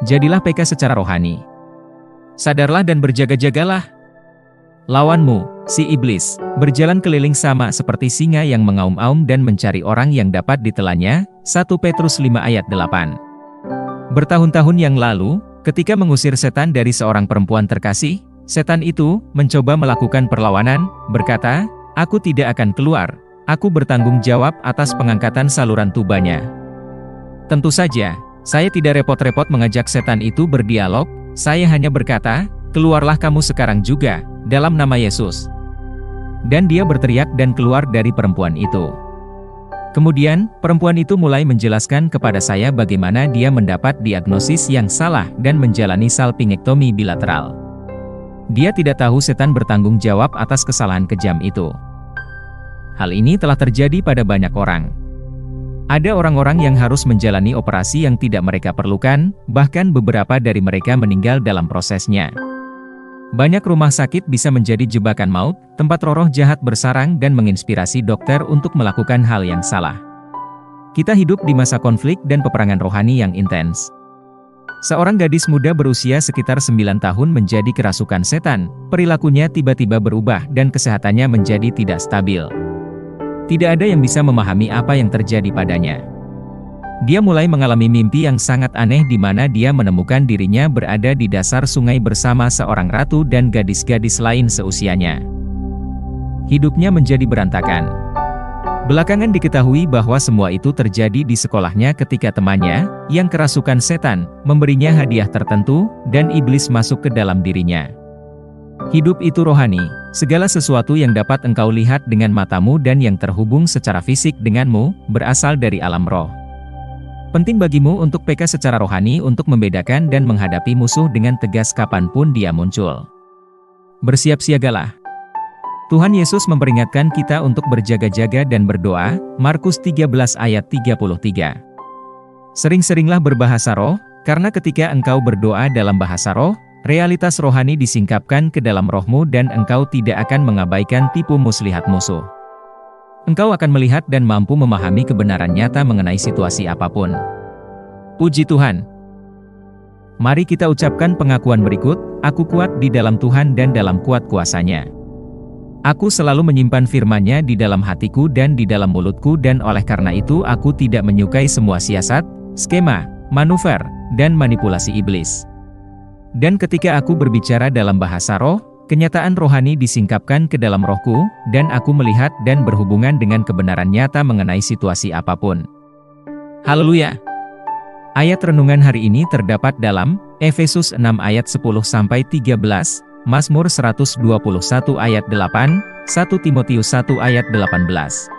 Jadilah peka secara rohani. Sadarlah dan berjaga-jagalah. Lawanmu, si iblis, berjalan keliling sama seperti singa yang mengaum-aum dan mencari orang yang dapat ditelannya. 1 Petrus 5 ayat 8. Bertahun-tahun yang lalu, ketika mengusir setan dari seorang perempuan terkasih, setan itu mencoba melakukan perlawanan, berkata, "Aku tidak akan keluar, aku bertanggung jawab atas pengangkatan saluran tubanya." Tentu saja, saya tidak repot-repot mengajak setan itu berdialog, saya hanya berkata, "Keluarlah kamu sekarang juga, dalam nama Yesus." Dan dia berteriak dan keluar dari perempuan itu. Kemudian, perempuan itu mulai menjelaskan kepada saya bagaimana dia mendapat diagnosis yang salah dan menjalani salpingektomi bilateral. Dia tidak tahu setan bertanggung jawab atas kesalahan kejam itu. Hal ini telah terjadi pada banyak orang. Ada orang-orang yang harus menjalani operasi yang tidak mereka perlukan, bahkan beberapa dari mereka meninggal dalam prosesnya. Banyak rumah sakit bisa menjadi jebakan maut, tempat roh-roh jahat bersarang dan menginspirasi dokter untuk melakukan hal yang salah. Kita hidup di masa konflik dan peperangan rohani yang intens. Seorang gadis muda berusia sekitar 9 tahun menjadi kerasukan setan, perilakunya tiba-tiba berubah dan kesehatannya menjadi tidak stabil. Tidak ada yang bisa memahami apa yang terjadi padanya. Dia mulai mengalami mimpi yang sangat aneh di mana dia menemukan dirinya berada di dasar sungai bersama seorang ratu dan gadis-gadis lain seusianya. Hidupnya menjadi berantakan. Belakangan diketahui bahwa semua itu terjadi di sekolahnya ketika temannya, yang kerasukan setan, memberinya hadiah tertentu, dan iblis masuk ke dalam dirinya. Hidup itu rohani, segala sesuatu yang dapat engkau lihat dengan matamu dan yang terhubung secara fisik denganmu, berasal dari alam roh. Penting bagimu untuk peka secara rohani untuk membedakan dan menghadapi musuh dengan tegas kapanpun dia muncul. Bersiap-siagalah. Tuhan Yesus memperingatkan kita untuk berjaga-jaga dan berdoa, Markus 13 ayat 33. Sering-seringlah berbahasa roh, karena ketika engkau berdoa dalam bahasa roh, realitas rohani disingkapkan ke dalam rohmu dan engkau tidak akan mengabaikan tipu muslihat musuh. Engkau akan melihat dan mampu memahami kebenaran nyata mengenai situasi apapun. Puji Tuhan. Mari kita ucapkan pengakuan berikut, aku kuat di dalam Tuhan dan dalam kuat kuasa-Nya. Aku selalu menyimpan firman-Nya di dalam hatiku dan di dalam mulutku dan oleh karena itu aku tidak menyukai semua siasat, skema, manuver, dan manipulasi iblis. Dan ketika aku berbicara dalam bahasa roh, kenyataan rohani disingkapkan ke dalam rohku, dan aku melihat dan berhubungan dengan kebenaran nyata mengenai situasi apapun. Haleluya! Ayat renungan hari ini terdapat dalam Efesus 6 ayat 10-13, Mazmur 121 ayat 8, 1 Timotius 1 ayat 18.